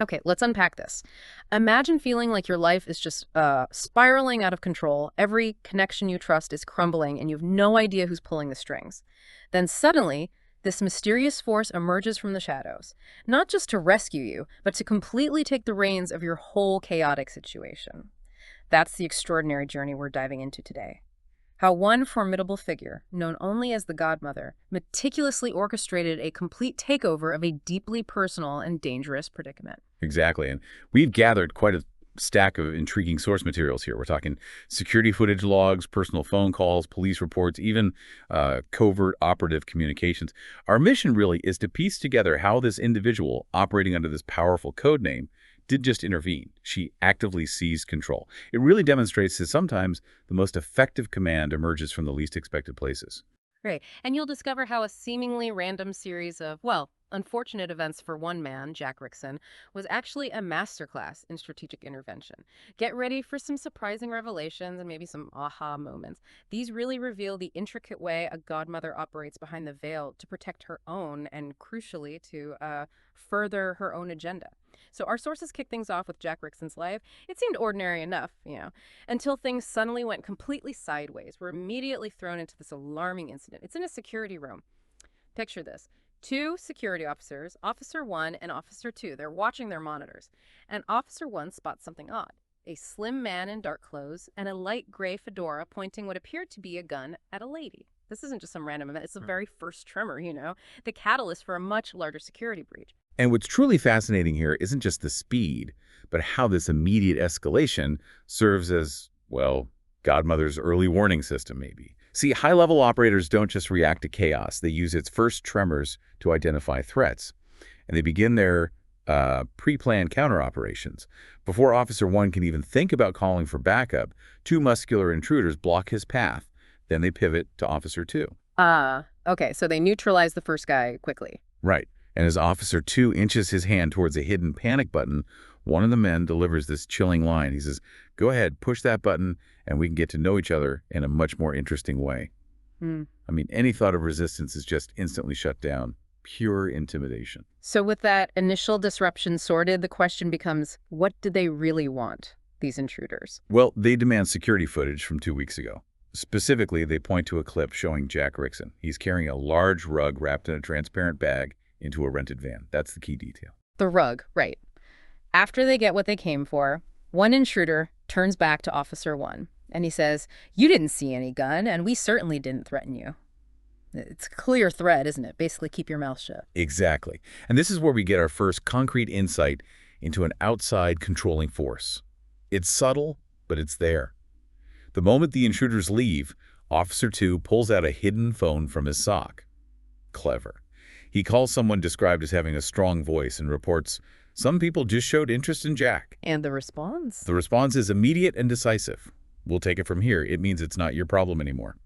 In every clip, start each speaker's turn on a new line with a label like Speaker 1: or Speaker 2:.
Speaker 1: Okay, let's unpack this. Imagine feeling like your life is just spiraling out of control. Every connection you trust is crumbling, and you have no idea who's pulling the strings. Then suddenly, this mysterious force emerges from the shadows, not just to rescue you, but to completely take the reins of your whole chaotic situation. That's the extraordinary journey we're diving into today. How one formidable figure, known only as the Godmother, meticulously orchestrated a complete takeover of a deeply personal and dangerous predicament.
Speaker 2: Exactly. And we've gathered quite a stack of intriguing source materials here. We're talking security footage logs, personal phone calls, police reports, even covert operative communications. Our mission really is to piece together how this individual, operating under this powerful code name, did just intervene. She actively seized control. It really demonstrates that sometimes the most effective command emerges from the least expected places.
Speaker 1: Right. And you'll discover how a seemingly random series of, well, unfortunate events for one man, Jack Rickson, was actually a masterclass in strategic intervention. Get ready for some surprising revelations and maybe some aha moments. These really reveal the intricate way a godmother operates behind the veil to protect her own and, crucially, to further her own agenda. So our sources kick things off with Jack Rickson's life. It seemed ordinary enough, until things suddenly went completely sideways. We're immediately thrown into this alarming incident. It's in a security room. Picture this. Two security officers, Officer 1 and Officer 2, they're watching their monitors. And Officer 1 spots something odd. A slim man in dark clothes and a light gray fedora pointing what appeared to be a gun at a lady. This isn't just some random event. It's the very first tremor, the catalyst for a much larger security breach.
Speaker 2: And what's truly fascinating here isn't just the speed, but how this immediate escalation serves as, well, Godmother's early warning system, maybe. See, high-level operators don't just react to chaos. They use its first tremors to identify threats. And they begin their pre-planned counter-operations. Before Officer 1 can even think about calling for backup, two muscular intruders block his path. Then they pivot to Officer 2.
Speaker 1: Okay, so they neutralize the first guy quickly.
Speaker 2: Right. And as Officer 2 inches his hand towards a hidden panic button, one of the men delivers this chilling line. He says, "Go ahead, push that button, and we can get to know each other in a much more interesting way." I mean, any thought of resistance is just instantly shut down. Pure intimidation.
Speaker 1: So with that initial disruption sorted, the question becomes, what do they really want, these intruders?
Speaker 2: Well, they demand security footage from 2 weeks ago. Specifically, they point to a clip showing Jack Rickson. He's carrying a large rug wrapped in a transparent bag into a rented van. That's the key detail.
Speaker 1: The rug, right. After they get what they came for, one intruder turns back to Officer 1, and he says, "You didn't see any gun, and we certainly didn't threaten you." It's a clear threat, isn't it? Basically, keep your mouth shut.
Speaker 2: Exactly. And this is where we get our first concrete insight into an outside controlling force. It's subtle, but it's there. The moment the intruders leave, Officer 2 pulls out a hidden phone from his sock. Clever. He calls someone described as having a strong voice and reports, "Some people just showed interest in Jack."
Speaker 1: And the response?
Speaker 2: The response is immediate and decisive. "We'll take it from here. It means it's not your problem anymore."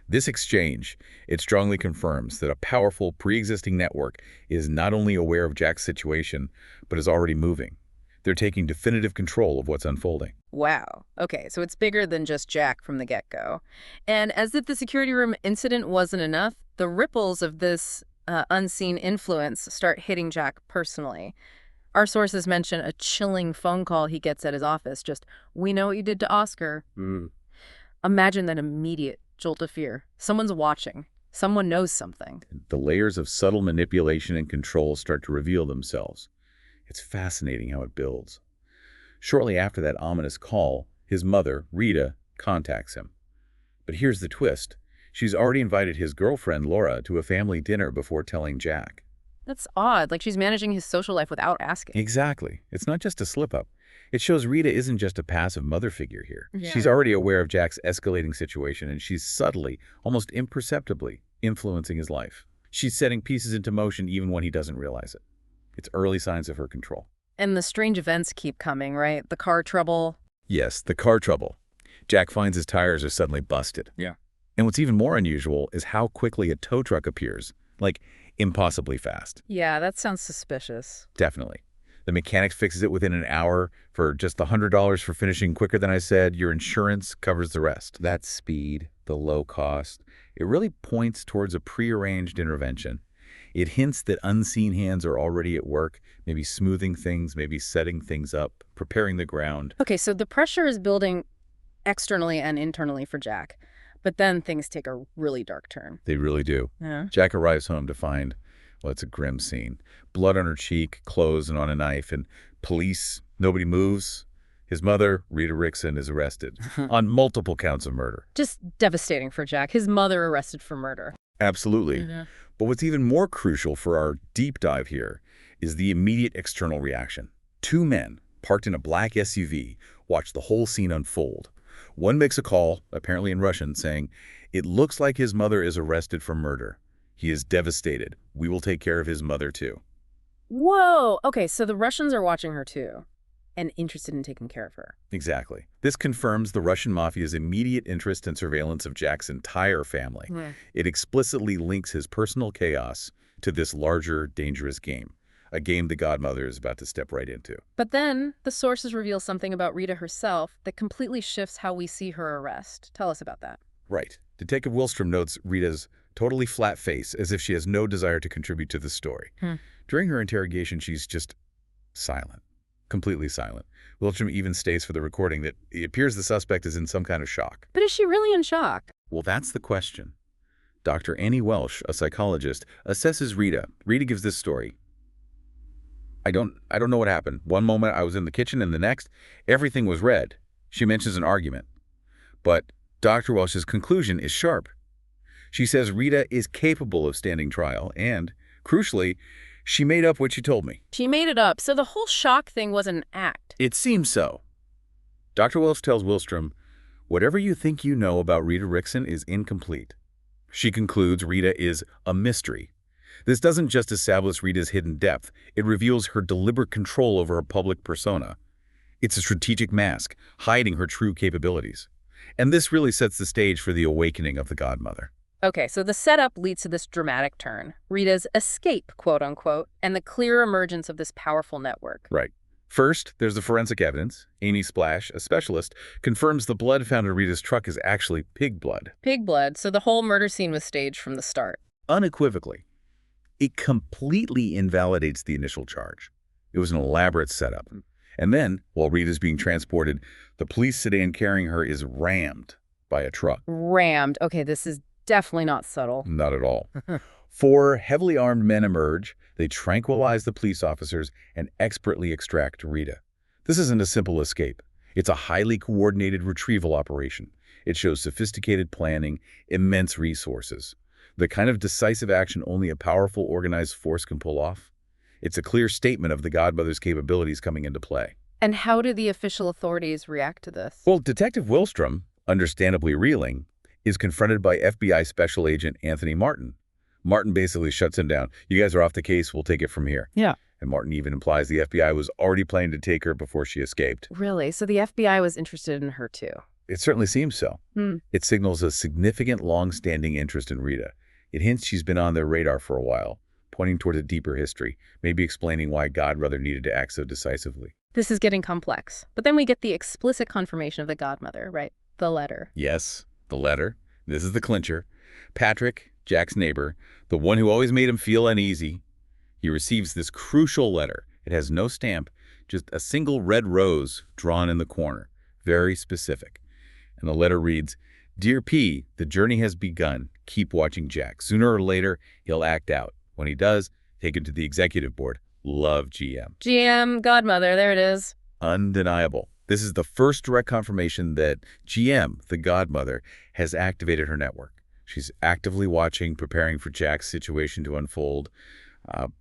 Speaker 2: This exchange, it strongly confirms that a powerful pre-existing network is not only aware of Jack's situation, but is already moving. They're taking definitive control of what's unfolding.
Speaker 1: Wow. Okay, so it's bigger than just Jack from the get-go. And as if the security room incident wasn't enough, the ripples of this unseen influence start hitting Jack personally. Our sources mention a chilling phone call he gets at his office, just, "We know what you did to Oscar." Imagine that immediate jolt of fear. Someone's watching. Someone knows something.
Speaker 2: The layers of subtle manipulation and control start to reveal themselves. It's fascinating how it builds. Shortly after that ominous call, his mother, Rita, contacts him. But here's the twist. She's already invited his girlfriend, Laura, to a family dinner before telling Jack.
Speaker 1: That's odd, like she's managing his social life without asking.
Speaker 2: Exactly. It's not just a slip-up. It shows Rita isn't just a passive mother figure here.
Speaker 1: Yeah.
Speaker 2: She's already aware of Jack's escalating situation, and she's subtly, almost imperceptibly, influencing his life. She's setting pieces into motion even when he doesn't realize it. It's early signs of her control.
Speaker 1: And the strange events keep coming, right? The car trouble.
Speaker 2: Yes, the car trouble. Jack finds his tires are suddenly busted.
Speaker 3: Yeah.
Speaker 2: And what's even more unusual is how quickly a tow truck appears. Like, impossibly fast.
Speaker 1: Yeah, that sounds suspicious.
Speaker 2: Definitely. The mechanic fixes it within an hour for just the $100 for finishing quicker than I said. Your insurance covers the rest. That speed, the low cost, it really points towards a prearranged intervention. It hints that unseen hands are already at work, maybe smoothing things, maybe setting things up, preparing the ground.
Speaker 1: Okay, so the pressure is building externally and internally for Jack. But then things take a really dark turn.
Speaker 2: They really do.
Speaker 1: Yeah.
Speaker 2: Jack arrives home to find, well, it's a grim scene. Blood on her cheek, clothes, and on a knife, and police, nobody moves. His mother, Rita Rickson, is arrested on multiple counts of murder.
Speaker 1: Just devastating for Jack. His mother arrested for murder.
Speaker 2: Absolutely.
Speaker 1: Yeah.
Speaker 2: But what's even more crucial for our deep dive here is the immediate external reaction. Two men, parked in a black SUV, watch the whole scene unfold. One makes a call, apparently in Russian, saying, "It looks like his mother is arrested for murder. He is devastated. We will take care of his mother, too."
Speaker 1: Whoa! Okay, so the Russians are watching her too, and interested in taking care of her.
Speaker 2: Exactly. This confirms the Russian mafia's immediate interest and surveillance of Jack's entire family. It explicitly links his personal chaos to this larger, dangerous game, a game the Godmother is about to step right into.
Speaker 1: But then, the sources reveal something about Rita herself that completely shifts how we see her arrest. Tell us about that.
Speaker 2: Right. Detective Willstrom notes Rita's totally flat face, as if she has no desire to contribute to the story. During her interrogation, she's just silent. Completely silent. Willstrom even states for the recording that it appears the suspect is in some kind of shock.
Speaker 1: But is she really in shock?
Speaker 2: Well, that's the question. Dr. Annie Welsh, a psychologist, assesses Rita. Rita gives this story. I don't know what happened. One moment I was in the kitchen and the next, everything was red. She mentions an argument. But Dr. Welsh's conclusion is sharp. She says Rita is capable of standing trial and, crucially, she made up what she told me.
Speaker 1: She made it up, so the whole shock thing was an act.
Speaker 2: It seems so. Dr. Welsh tells Willstrom, whatever you think you know about Rita Rickson is incomplete. She concludes Rita is a mystery. This doesn't just establish Rita's hidden depth, it reveals her deliberate control over her public persona. It's a strategic mask, hiding her true capabilities. And this really sets the stage for the awakening of the Godmother.
Speaker 1: Okay, so the setup leads to this dramatic turn, Rita's escape, quote-unquote, and the clear emergence of this powerful network.
Speaker 2: Right. First, there's the forensic evidence. Amy Splash, a specialist, confirms the blood found in Rita's truck is actually pig blood.
Speaker 1: Pig blood, so the whole murder scene was staged from the start.
Speaker 2: Unequivocally. It completely invalidates the initial charge. It was an elaborate setup. And then, while Rita's being transported, the police sedan carrying her is rammed by a truck.
Speaker 1: Rammed. Okay, this is definitely not subtle.
Speaker 2: Not at all. 4 heavily armed men emerge. They tranquilize the police officers and expertly extract Rita. This isn't a simple escape. It's a highly coordinated retrieval operation. It shows sophisticated planning, immense resources. The kind of decisive action only a powerful, organized force can pull off. It's a clear statement of the Godmother's capabilities coming into play.
Speaker 1: And how do the official authorities react to this?
Speaker 2: Well, Detective Willstrom, understandably reeling, is confronted by FBI Special Agent Anthony Martin. Martin basically shuts him down. You guys are off the case, we'll take it from here.
Speaker 1: Yeah.
Speaker 2: And Martin even implies the FBI was already planning to take her before she escaped.
Speaker 1: Really? So the FBI was interested in her too?
Speaker 2: It certainly seems so. It signals a significant long-standing interest in Rita. It hints she's been on their radar for a while, pointing toward a deeper history, maybe explaining why Godmother needed to act so decisively.
Speaker 1: This is getting complex. But then we get the explicit confirmation of the Godmother, right? The letter.
Speaker 2: Yes, the letter. This is the clincher. Patrick, Jack's neighbor, the one who always made him feel uneasy, he receives this crucial letter. It has no stamp, just a single red rose drawn in the corner. Very specific. And the letter reads, "Dear P, the journey has begun. Keep watching Jack. Sooner or later, he'll act out. When he does, take him to the executive board. Love, GM."
Speaker 1: GM, Godmother, there it is.
Speaker 2: Undeniable. This is the first direct confirmation that GM, the Godmother, has activated her network. She's actively watching, preparing for Jack's situation to unfold.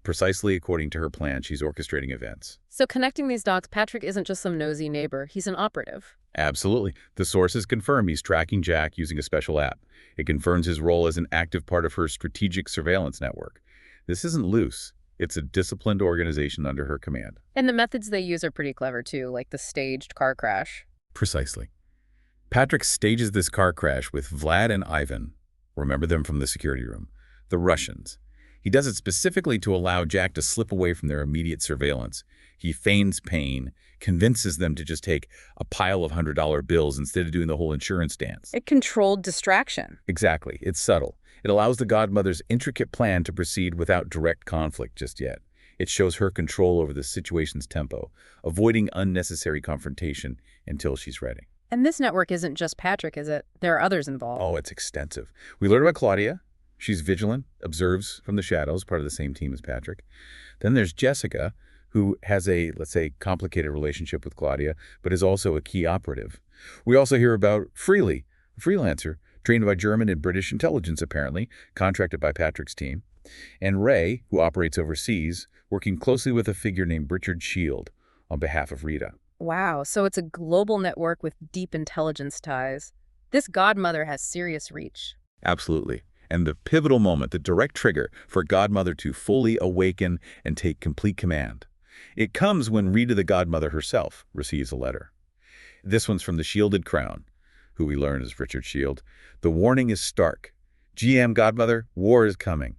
Speaker 2: Precisely according to her plan, she's orchestrating events.
Speaker 1: So connecting these dots, Patrick isn't just some nosy neighbor. He's an operative.
Speaker 2: Absolutely. The sources confirm he's tracking Jack using a special app. It confirms his role as an active part of her strategic surveillance network. This isn't loose. It's a disciplined organization under her command.
Speaker 1: And the methods they use are pretty clever too, like the staged car crash.
Speaker 2: Precisely. Patrick stages this car crash with Vlad and Ivan. Remember them from the security room. The Russians. He does it specifically to allow Jack to slip away from their immediate surveillance. He feigns pain, convinces them to just take a pile of $100 bills instead of doing the whole insurance dance.
Speaker 1: A controlled distraction.
Speaker 2: Exactly. It's subtle. It allows the Godmother's intricate plan to proceed without direct conflict just yet. It shows her control over the situation's tempo, avoiding unnecessary confrontation until she's ready.
Speaker 1: And this network isn't just Patrick, is it? There are others involved.
Speaker 2: Oh, it's extensive. We learn about Claudia. She's vigilant, observes from the shadows, part of the same team as Patrick. Then there's Jessica, who has a, let's say, complicated relationship with Claudia, but is also a key operative. We also hear about Freely, a freelancer, trained by German and British intelligence apparently, contracted by Patrick's team. And Ray, who operates overseas, working closely with a figure named Richard Shield on behalf of Rita.
Speaker 1: Wow, so it's a global network with deep intelligence ties. This Godmother has serious reach.
Speaker 2: Absolutely. And the pivotal moment, the direct trigger for Godmother to fully awaken and take complete command. It comes when Rita the Godmother herself receives a letter. This one's from the Shielded Crown, who we learn is Richard Shield. The warning is stark. GM Godmother, war is coming.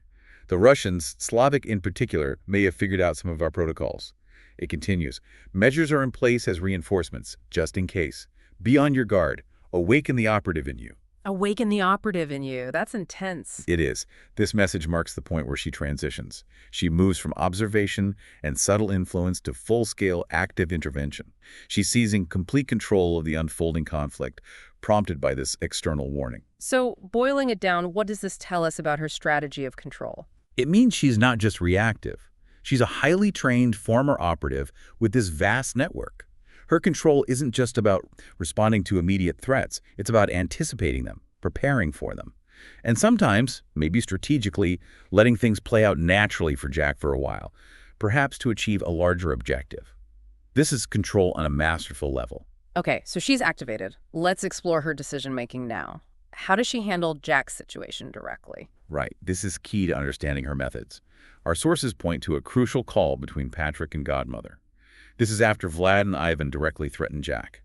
Speaker 2: The Russians, Slavic in particular, may have figured out some of our protocols. It continues. Measures are in place as reinforcements, just in case. Be on your guard. Awaken the operative in you.
Speaker 1: Awaken the operative in you. That's intense.
Speaker 2: It is. This message marks the point where she transitions. She moves from observation and subtle influence to full-scale active intervention. She's seizing complete control of the unfolding conflict, prompted by this external warning.
Speaker 1: So, boiling it down, what does this tell us about her strategy of control?
Speaker 2: It means she's not just reactive. She's a highly trained former operative with this vast network. Her control isn't just about responding to immediate threats. It's about anticipating them, preparing for them. And sometimes, maybe strategically, letting things play out naturally for Jack for a while, perhaps to achieve a larger objective. This is control on a masterful level.
Speaker 1: Okay, so she's activated. Let's explore her decision-making now. How does she handle Jack's situation directly?
Speaker 2: Right. This is key to understanding her methods. Our sources point to a crucial call between Patrick and Godmother. This is after Vlad and Ivan directly threaten Jack.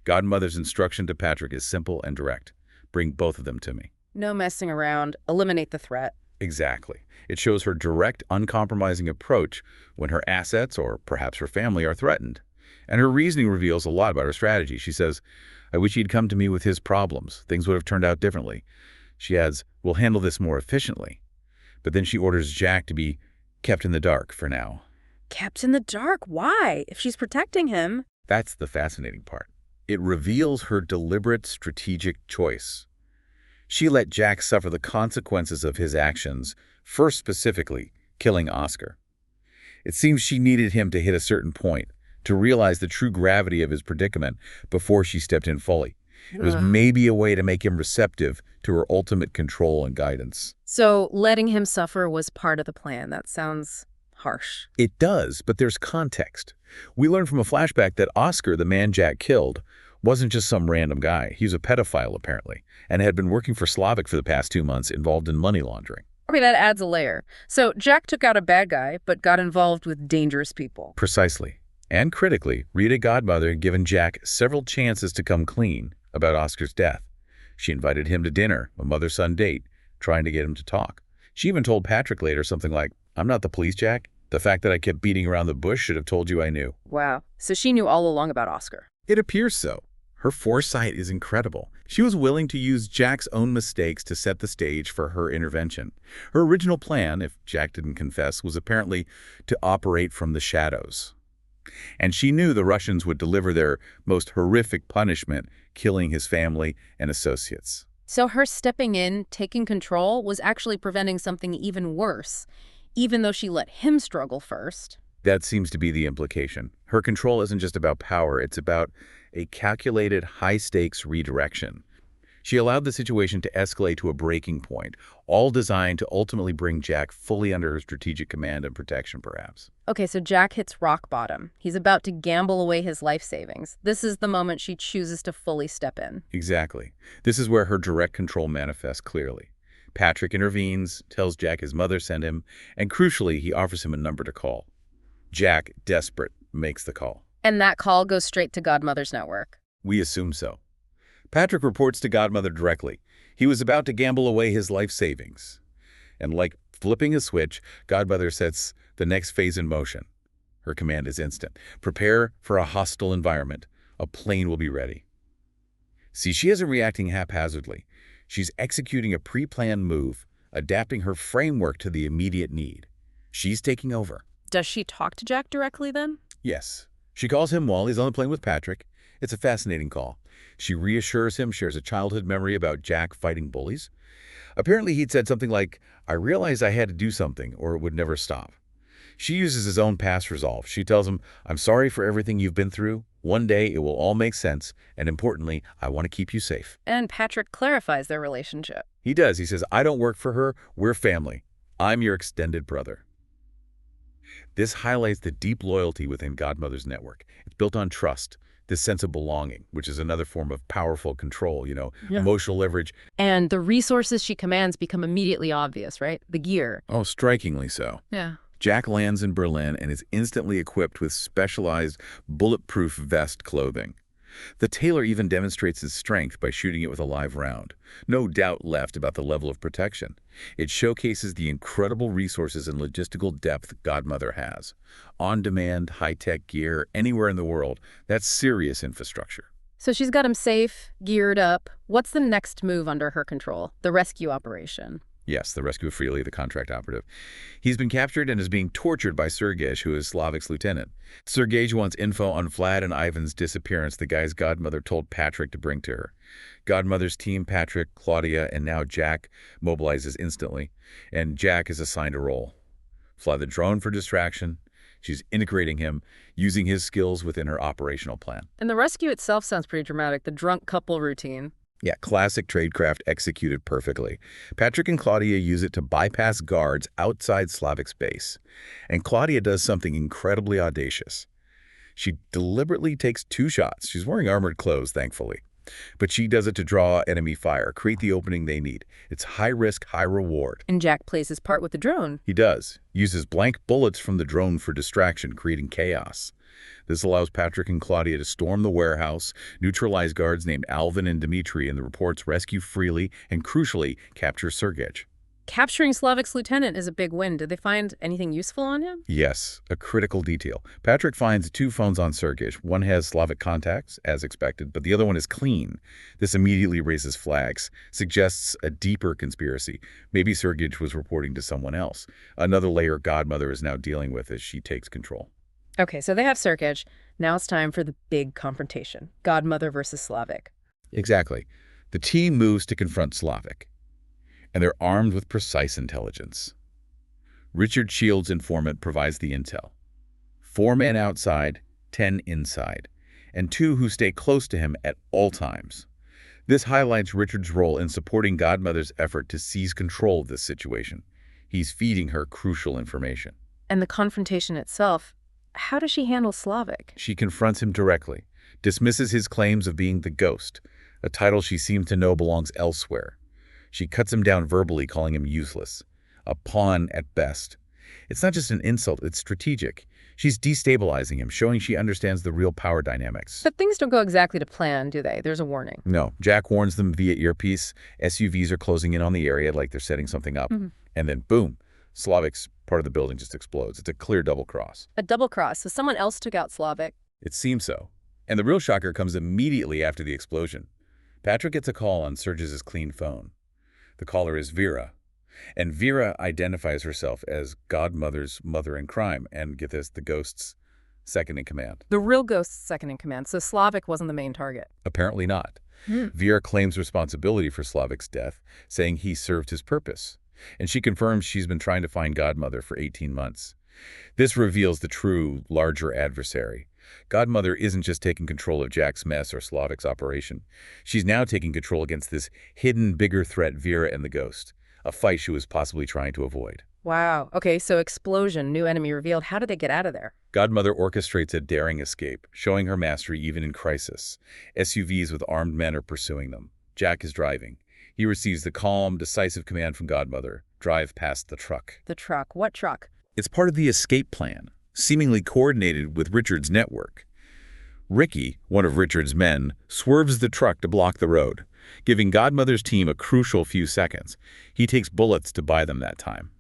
Speaker 2: Godmother's instruction to Patrick is simple and direct. Bring both of them to me.
Speaker 1: No messing around. Eliminate the threat.
Speaker 2: Exactly. It shows her direct, uncompromising approach when her assets, or perhaps her family, are threatened. And her reasoning reveals a lot about her strategy. She says, I wish he'd come to me with his problems. Things would have turned out differently. She adds, we'll handle this more efficiently. But then she orders Jack to be kept in the dark for now.
Speaker 1: Kept in the dark? Why? If she's protecting him.
Speaker 2: That's the fascinating part. It reveals her deliberate strategic choice. She let Jack suffer the consequences of his actions, first specifically, killing Oscar. It seems she needed him to hit a certain point, to realize the true gravity of his predicament before she stepped in fully. It was maybe a way to make him receptive to her ultimate control and guidance.
Speaker 1: So letting him suffer was part of the plan. That sounds harsh.
Speaker 2: It does, but there's context. We learn from a flashback that Oscar, the man Jack killed, wasn't just some random guy. He was a pedophile, apparently, and had been working for Slavic for the past 2 months, involved in money laundering.
Speaker 1: Okay, that adds a layer. So Jack took out a bad guy, but got involved with dangerous people.
Speaker 2: Precisely. And critically, Rita Godmother had given Jack several chances to come clean about Oscar's death. She invited him to dinner, a mother-son date, trying to get him to talk. She even told Patrick later something like, I'm not the police, Jack. The fact that I kept beating around the bush should have told you I knew.
Speaker 1: Wow. So she knew all along about Oscar.
Speaker 2: It appears so. Her foresight is incredible. She was willing to use Jack's own mistakes to set the stage for her intervention. Her original plan, if Jack didn't confess, was apparently to operate from the shadows. And she knew the Russians would deliver their most horrific punishment, killing his family and associates.
Speaker 1: So her stepping in, taking control, was actually preventing something even worse, even though she let him struggle first.
Speaker 2: That seems to be the implication. Her control isn't just about power, it's about a calculated, high-stakes redirection. She allowed the situation to escalate to a breaking point, all designed to ultimately bring Jack fully under her strategic command and protection, perhaps.
Speaker 1: Okay, so Jack hits rock bottom. He's about to gamble away his life savings. This is the moment she chooses to fully step in.
Speaker 2: Exactly. This is where her direct control manifests clearly. Patrick intervenes, tells Jack his mother sent him, and crucially, he offers him a number to call. Jack, desperate, makes the call.
Speaker 1: And that call goes straight to Godmother's network.
Speaker 2: We assume so. Patrick reports to Godmother directly. He was about to gamble away his life savings. And like flipping a switch, Godmother sets the next phase in motion. Her command is instant. Prepare for a hostile environment. A plane will be ready. See, she isn't reacting haphazardly. She's executing a pre-planned move, adapting her framework to the immediate need. She's taking over.
Speaker 1: Does she talk to Jack directly then?
Speaker 2: Yes. She calls him while he's on the plane with Patrick. It's a fascinating call. She reassures him, shares a childhood memory about Jack fighting bullies. Apparently he'd said something like, "I realized I had to do something or it would never stop." She uses his own past resolve. She tells him, "I'm sorry for everything you've been through. One day it will all make sense, and importantly, I want to keep you safe."
Speaker 1: And Patrick clarifies their relationship.
Speaker 2: He does. He says, "I don't work for her. We're family. I'm your extended brother." This highlights the deep loyalty within Godmother's network. It's built on trust, this sense of belonging, which is another form of powerful control,
Speaker 1: Yeah.
Speaker 2: emotional leverage.
Speaker 1: And the resources she commands become immediately obvious, right? The gear.
Speaker 2: Oh, strikingly so.
Speaker 1: Yeah.
Speaker 2: Jack lands in Berlin and is instantly equipped with specialized bulletproof vest clothing. The tailor even demonstrates his strength by shooting it with a live round. No doubt left about the level of protection. It showcases the incredible resources and logistical depth Godmother has. On-demand, high-tech gear anywhere in the world. That's serious infrastructure.
Speaker 1: So she's got him safe, geared up. What's the next move under her control? The rescue operation.
Speaker 2: Yes, the rescue of Freely, the contract operative. He's been captured and is being tortured by Sergej, who is Slavik's lieutenant. Sergej wants info on Vlad and Ivan's disappearance the guy's Godmother told Patrick to bring to her. Godmother's team, Patrick, Claudia, and now Jack, mobilizes instantly, and Jack is assigned a role. Fly the drone for distraction. She's integrating him, using his skills within her operational plan.
Speaker 1: And the rescue itself sounds pretty dramatic, the drunk couple routine.
Speaker 2: Yeah, classic tradecraft executed perfectly. Patrick and Claudia use it to bypass guards outside Slavik's base. And Claudia does something incredibly audacious. She deliberately takes 2 shots. She's wearing armored clothes, thankfully. But she does it to draw enemy fire, create the opening they need. It's high risk, high reward.
Speaker 1: And Jack plays his part with the drone.
Speaker 2: He does. Uses blank bullets from the drone for distraction, creating chaos. This allows Patrick and Claudia to storm the warehouse, neutralize guards named Alvin and Dmitri, and the reports rescue Freely, and crucially, capture Sergej.
Speaker 1: Capturing Slavik's lieutenant is a big win. Did they find anything useful on him?
Speaker 2: Yes, a critical detail. Patrick finds 2 phones on Sergej. One has Slavic contacts, as expected, but the other one is clean. This immediately raises flags, suggests a deeper conspiracy. Maybe Sergej was reporting to someone else. Another layer Godmother is now dealing with as she takes control.
Speaker 1: Okay, so they have Sergej. Now it's time for the big confrontation. Godmother versus Slavik.
Speaker 2: Exactly. The team moves to confront Slavik, and they're armed with precise intelligence. Richard Shield's informant provides the intel. 4 men outside, 10 inside, and 2 who stay close to him at all times. This highlights Richard's role in supporting Godmother's effort to seize control of this situation. He's feeding her crucial information.
Speaker 1: And the confrontation itself, how does she handle Slavik?
Speaker 2: She confronts him directly, dismisses his claims of being the Ghost, a title she seems to know belongs elsewhere. She cuts him down verbally, calling him useless, a pawn at best. It's not just an insult, it's strategic. She's destabilizing him, showing she understands the real power dynamics.
Speaker 1: But things don't go exactly to plan, do they? There's a warning.
Speaker 2: No. Jack warns them via earpiece. SUVs are closing in on the area like they're setting something up. And then, boom, Slavik's part of the building just explodes. It's a clear double cross.
Speaker 1: A double cross, so someone else took out Slavik.
Speaker 2: It seems so. And the real shocker comes immediately after the explosion. Patrick gets a call on Sergej's clean phone. The caller is Vera. And Vera identifies herself as Godmother's mother in crime and, get this, the Ghost's second in command.
Speaker 1: The real Ghost's second in command, so Slavik wasn't the main target.
Speaker 2: Apparently not. Vera claims responsibility for Slavik's death, saying he served his purpose. And she confirms she's been trying to find Godmother for 18 months. This reveals the true, larger adversary. Godmother isn't just taking control of Jack's mess or Slavik's operation. She's now taking control against this hidden, bigger threat, Vera and the Ghost, a fight she was possibly trying to avoid.
Speaker 1: Wow. Okay, so explosion, new enemy revealed. How did they get out of there?
Speaker 2: Godmother orchestrates a daring escape, showing her mastery even in crisis. SUVs with armed men are pursuing them. Jack is driving. He receives the calm, decisive command from Godmother, drive past the truck.
Speaker 1: The truck. What truck?
Speaker 2: It's part of the escape plan, seemingly coordinated with Richard's network. Ricky, one of Richard's men, swerves the truck to block the road, giving Godmother's team a crucial few seconds. He takes bullets to buy them that time.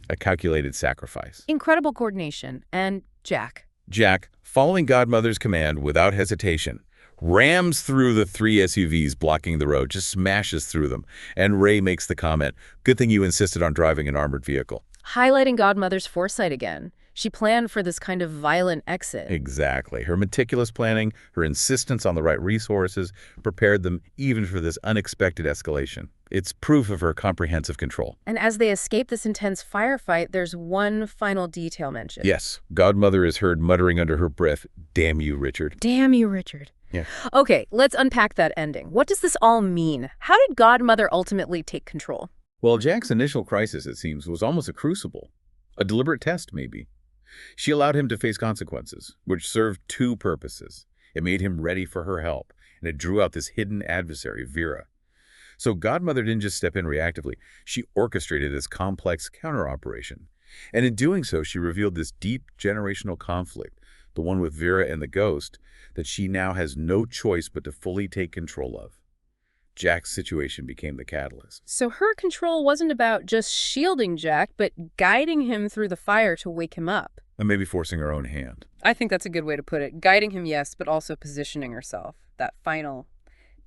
Speaker 2: A calculated sacrifice.
Speaker 1: Incredible coordination. And Jack.
Speaker 2: Jack, following Godmother's command without hesitation, rams through the three SUVs blocking the road, just smashes through them. And Ray makes the comment, "Good thing you insisted on driving an armored vehicle."
Speaker 1: Highlighting Godmother's foresight again. She planned for this kind of violent exit.
Speaker 2: Exactly. Her meticulous planning, her insistence on the right resources, prepared them even for this unexpected escalation. It's proof of her comprehensive control.
Speaker 1: And as they escape this intense firefight, there's one final detail mentioned.
Speaker 2: Yes, Godmother is heard muttering under her breath, "Damn you, Richard."
Speaker 1: Damn you, Richard.
Speaker 2: Yeah.
Speaker 1: Okay, let's unpack that ending. What does this all mean? How did Godmother ultimately take control?
Speaker 2: Well, Jack's initial crisis, it seems, was almost a crucible. A deliberate test, maybe. She allowed him to face consequences, which served two purposes. It made him ready for her help, and it drew out this hidden adversary, Vera. So Godmother didn't just step in reactively. She orchestrated this complex counter-operation. And in doing so, she revealed this deep generational conflict, the one with Vera and the ghost, that she now has no choice but to fully take control of. Jack's situation became the catalyst.
Speaker 1: So her control wasn't about just shielding Jack, but guiding him through the fire to wake him up.
Speaker 2: And maybe forcing her own hand.
Speaker 1: I think that's a good way to put it. Guiding him, yes, but also positioning herself. That final,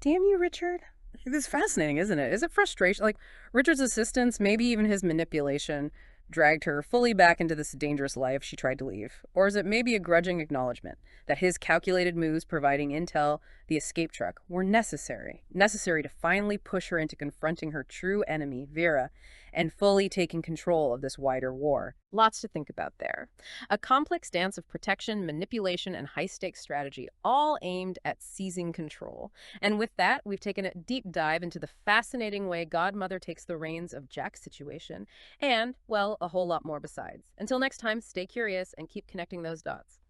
Speaker 1: "Damn you, Richard." This is fascinating, isn't it? Is it frustration? Like, Richard's assistance, maybe even his manipulation, dragged her fully back into this dangerous life she tried to leave? Or is it maybe a grudging acknowledgement that his calculated moves providing intel, the escape truck, were necessary to finally push her into confronting her true enemy, Vera, and fully taking control of this wider war? Lots to think about there. A complex dance of protection, manipulation, and high-stakes strategy, all aimed at seizing control. And with that, we've taken a deep dive into the fascinating way Godmother takes the reins of Jack's situation, and, well, a whole lot more besides. Until next time, stay curious and keep connecting those dots.